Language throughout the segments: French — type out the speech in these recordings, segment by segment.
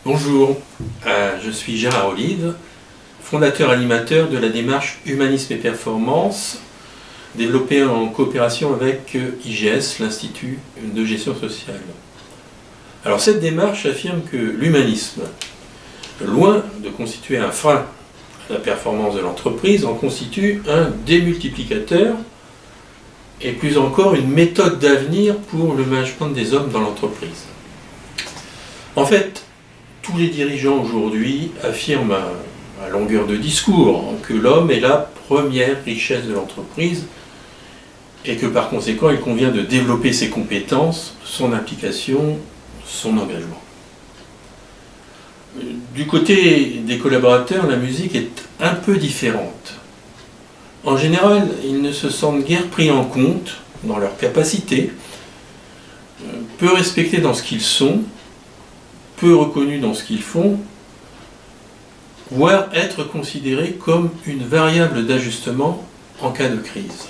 Bonjour, je suis Gérard Olive, fondateur animateur de la démarche Humanisme et Performance, développée en coopération avec IGS, l'Institut de Gestion Sociale. Alors cette démarche affirme que l'humanisme, loin de constituer un frein à la performance de l'entreprise, en constitue un démultiplicateur et plus encore une méthode d'avenir pour le management des hommes dans l'entreprise. En fait, tous les dirigeants aujourd'hui affirment à longueur de discours que l'homme est la première richesse de l'entreprise et que par conséquent il convient de développer ses compétences, son implication, son engagement. Du côté des collaborateurs, la musique est un peu différente. En général, ils ne se sentent guère pris en compte dans leurs capacités, peu respectés dans ce qu'ils sont, peu reconnus dans ce qu'ils font, voire être considérés comme une variable d'ajustement en cas de crise.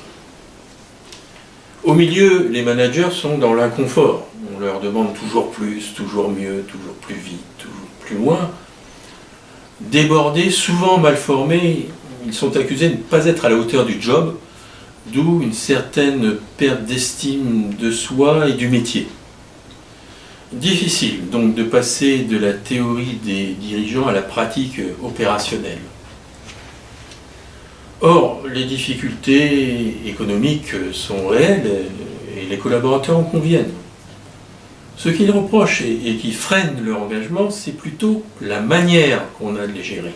Au milieu, les managers sont dans l'inconfort. On leur demande toujours plus, toujours mieux, toujours plus vite, toujours plus loin. Débordés, souvent mal formés, ils sont accusés de ne pas être à la hauteur du job, d'où une certaine perte d'estime de soi et du métier. Difficile donc de passer de la théorie des dirigeants à la pratique opérationnelle. Or, les difficultés économiques sont réelles et les collaborateurs en conviennent. Ce qu'ils reprochent et qui freine leur engagement, c'est plutôt la manière qu'on a de les gérer.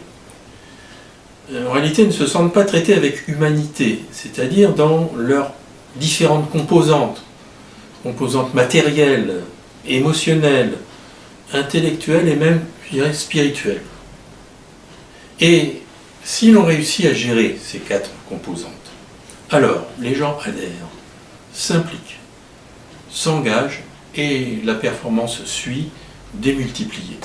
En réalité, ils ne se sentent pas traités avec humanité, c'est-à-dire dans leurs différentes composantes matérielles, émotionnelles, intellectuelles et même, je dirais, spirituelles. Et si l'on réussit à gérer ces 4 composantes, alors les gens adhèrent, s'impliquent, s'engagent et la performance suit démultipliée.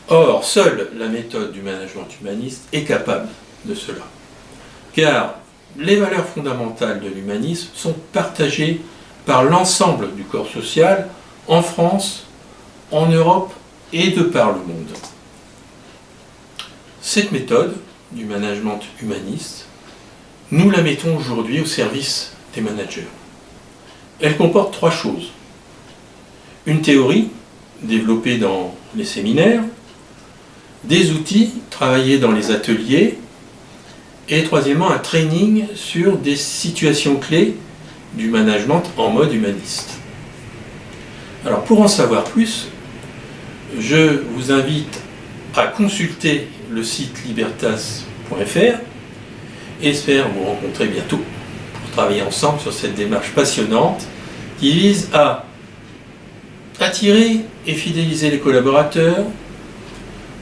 Or, seule la méthode du management humaniste est capable de cela. Car les valeurs fondamentales de l'humanisme sont partagées par l'ensemble du corps social, en France, en Europe et de par le monde. Cette méthode du management humaniste, nous la mettons aujourd'hui au service des managers. Elle comporte 3 choses. Une théorie, développée dans les séminaires, des outils, travaillés dans les ateliers, et troisièmement, un training sur des situations clés du management en mode humaniste. Alors pour en savoir plus, je vous invite à consulter le site libertas.fr et espère vous rencontrer bientôt pour travailler ensemble sur cette démarche passionnante qui vise à attirer et fidéliser les collaborateurs,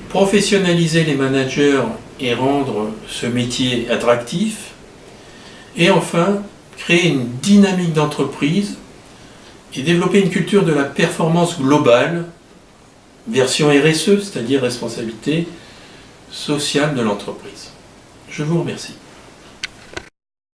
professionnaliser les managers et rendre ce métier attractif, et enfin créer une dynamique d'entreprise et développer une culture de la performance globale, version RSE, c'est-à-dire responsabilité sociale de l'entreprise. Je vous remercie.